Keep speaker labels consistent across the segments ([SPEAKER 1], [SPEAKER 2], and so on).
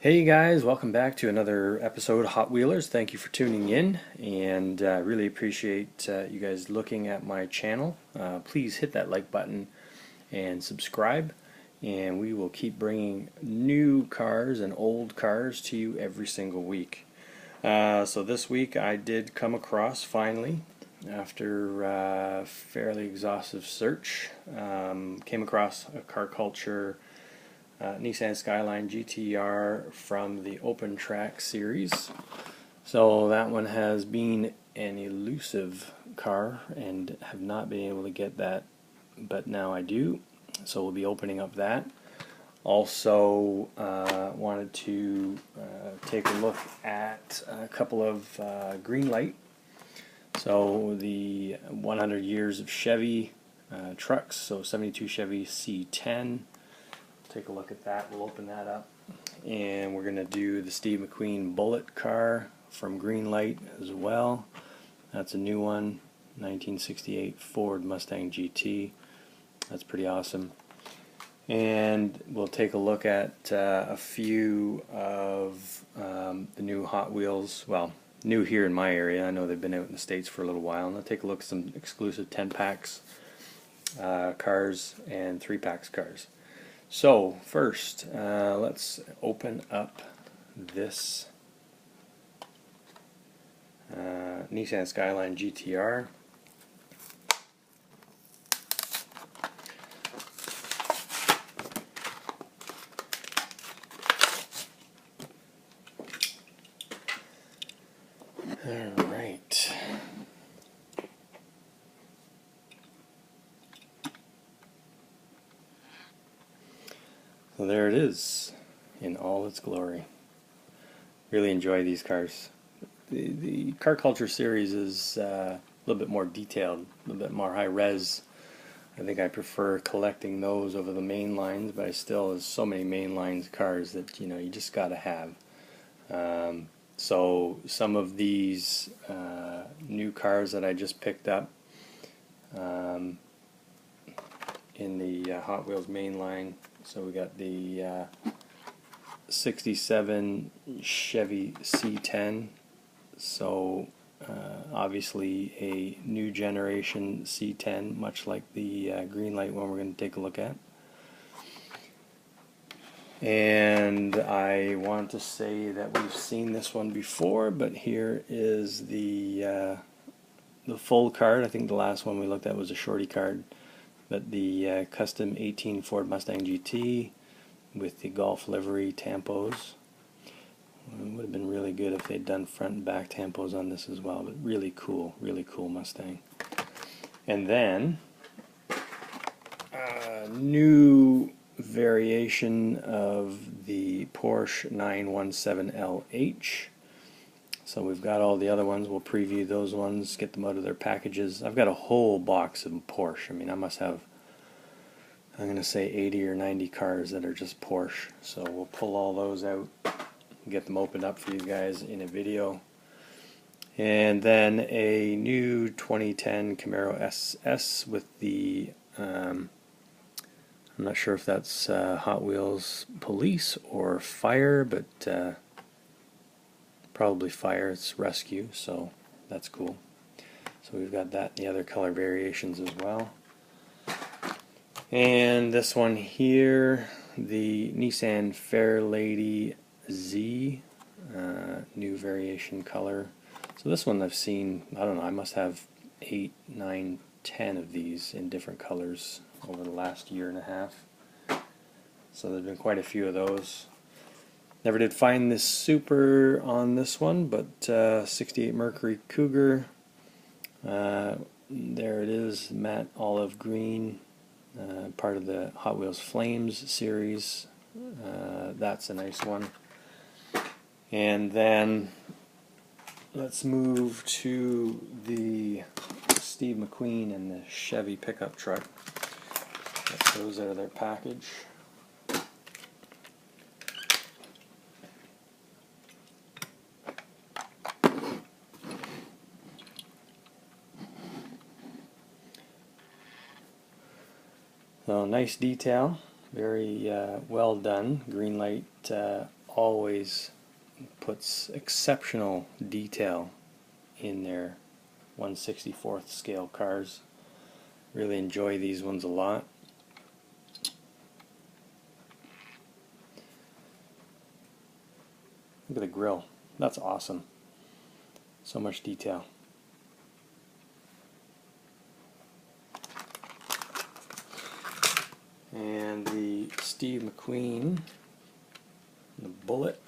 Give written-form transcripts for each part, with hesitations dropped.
[SPEAKER 1] Hey guys, welcome back to another episode of Hot Wheelers. Thank you for tuning in, and really appreciate you guys looking at my channel. Please hit that like button and subscribe, and we will keep bringing new cars and old cars to you every single week. So this week I did come across, finally, after fairly exhaustive search, came across a car culture Nissan Skyline GTR from the Open Track series. So that one has been an elusive car and have not been able to get that, but now I do. So we'll be opening up that. Also wanted to take a look at a couple of Greenlight. So the 100 years of Chevy trucks, so 72 Chevy C10. Take a look at that. We'll open that up, and we're going to do the Steve McQueen Bullitt car from Greenlight as well. That's a new one, 1968 Ford Mustang GT. That's pretty awesome. And we'll take a look at a few of the new Hot Wheels, well, new here in my area. I know they've been out in the States for a little while. And I'll take a look at some exclusive 10-packs cars and 3-packs cars. So first, let's open up this Nissan Skyline GTR. All right. So there it is in all its glory. Really enjoy these cars. The car culture series is a little bit more detailed, a little bit more high res. I think I prefer collecting those over the main lines, but I still, there's so many main lines cars that you just got to have. So some of these new cars that I just picked up in the Hot Wheels main line. So we got the 67 Chevy C10. So obviously a new generation C10, much like the Greenlight one we're going to take a look at. And I want to say that we've seen this one before, but here is the full card. I think the last one we looked at was a shorty card. But the custom 18 Ford Mustang GT with the Golf livery tampos. It would have been really good if they'd done front and back tampos on this as well, but really cool Mustang. And then a new variation of the Porsche 917LH. So we've got all the other ones. We'll preview those ones, get them out of their packages. I've got a whole box of Porsche. I mean, I must have, I'm going to say 80 or 90 cars that are just Porsche. So we'll pull all those out, get them opened up for you guys in a video. And then a new 2010 Camaro SS with the, I'm not sure if that's Hot Wheels Police or Fire, but probably Fire. It's rescue, so that's cool. So we've got that and the other color variations as well. And this one here, the Nissan Fairlady Z, new variation color. So this one I've seen, I don't know, I must have 8, 9, 10 of these in different colors over the last year and a half. So there's been quite a few of those. Never did find this super on this one, but 68 Mercury Cougar. There it is, matte olive green, part of the Hot Wheels Flames series. That's a nice one. And then let's move to the Steve McQueen and the Chevy pickup truck. Get those out of their package. So nice detail, very well done. Greenlight always puts exceptional detail in their 1/64th scale cars. Really enjoy these ones a lot. Look at the grill. That's awesome. So much detail. And the Steve McQueen, the Bullitt.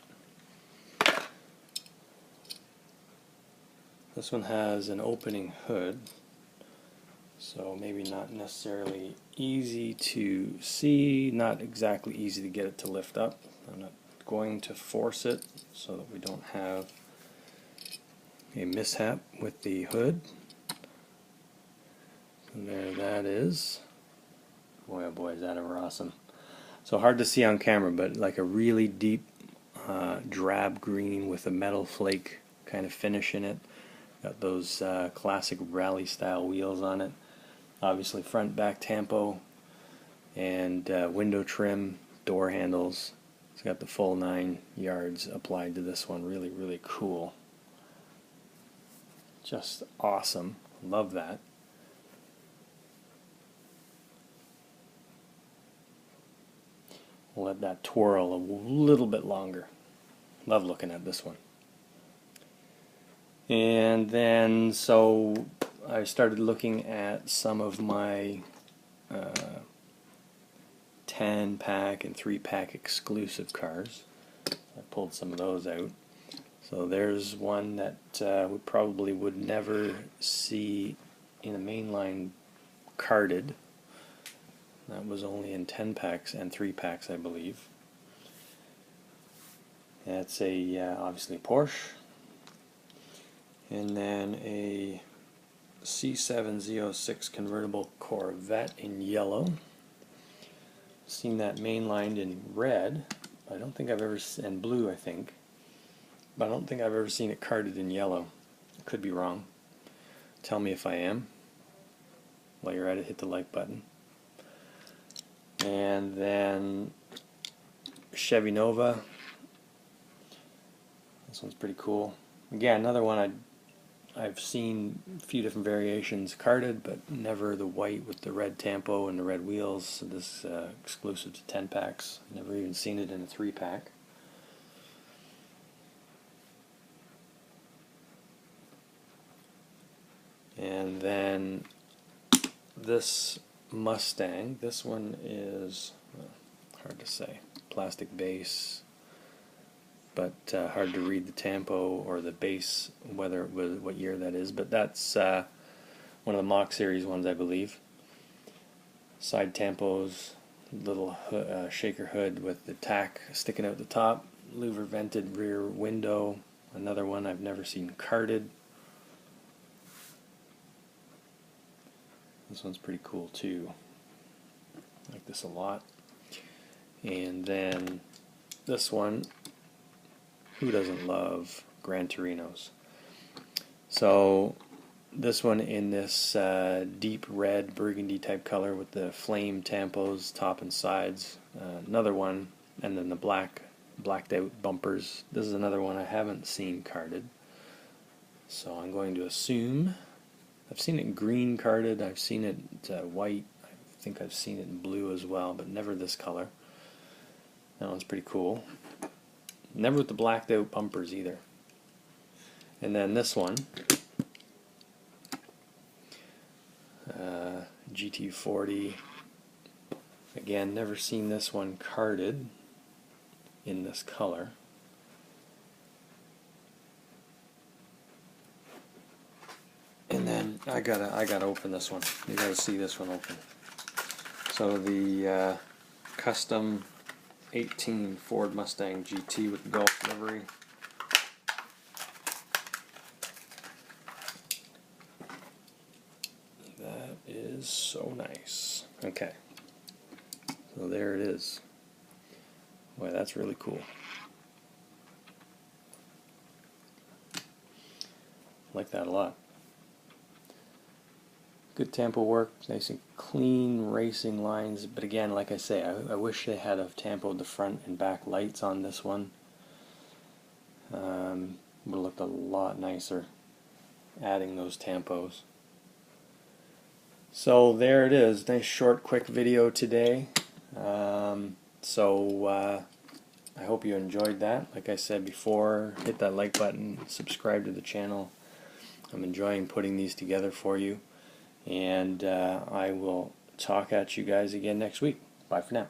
[SPEAKER 1] This one has an opening hood, so maybe not necessarily easy to see, not exactly easy to get it to lift up. I'm not going to force it so that we don't have a mishap with the hood. And there that is. Boy, oh boy, is that ever awesome. So hard to see on camera, but like a really deep drab green with a metal flake kind of finish in it. Got those classic rally style wheels on it. Obviously front back tampo and window trim, door handles. It's got the full 9 yards applied to this one. Really, really cool. Just awesome. Love that. We'll let that twirl a little bit longer. Love looking at this one. And then, so I started looking at some of my 10-pack and 3-pack exclusive cars. I pulled some of those out. So there's one that we probably would never see in a mainline carded. That was only in 10-packs and 3-packs, I believe. That's a obviously Porsche. And then a C10 Zo6 Convertible Corvette in yellow. Seen that mainlined in red. I don't think I've ever, and blue I think. But I don't think I've ever seen it carded in yellow. Could be wrong. Tell me if I am. While you're at it, hit the like button. And then Chevy Nova. This one's pretty cool. Again, another one I've seen a few different variations carded, but never the white with the red tampo and the red wheels. So this is exclusive to 10-packs. Never even seen it in a 3-pack. And then this Mustang. This one is hard to say. Plastic base, but hard to read the tampo or the base, whether it was what year that is. But that's one of the Mach series ones, I believe. Side tampos, little shaker hood with the tack sticking out the top, louver vented rear window. Another one I've never seen carded. This one's pretty cool too. I like this a lot. And then this one, who doesn't love Gran Torinos? So this one in this deep red burgundy type color with the flame tampos top and sides. Another one, and then the blacked out bumpers. This is another one I haven't seen carded. So I'm going to assume. I've seen it green carded, I've seen it white, I think I've seen it in blue as well, but never this color. That one's pretty cool. Never with the blacked out bumpers either. And then this one, GT40. Again, never seen this one carded in this color. And then I gotta open this one. You gotta see this one open. So the custom 18 Ford Mustang GT with the Golf livery. That is so nice. Okay, so there it is. Boy, that's really cool. I like that a lot. Good tampo work, nice and clean racing lines, but again, like I say, I wish they had have tampoed the front and back lights on this one. would have looked a lot nicer adding those tampos. So there it is, nice short quick video today. I hope you enjoyed that. Like I said before, hit that like button, subscribe to the channel. I'm enjoying putting these together for you, and I will talk at you guys again next week. Bye for now.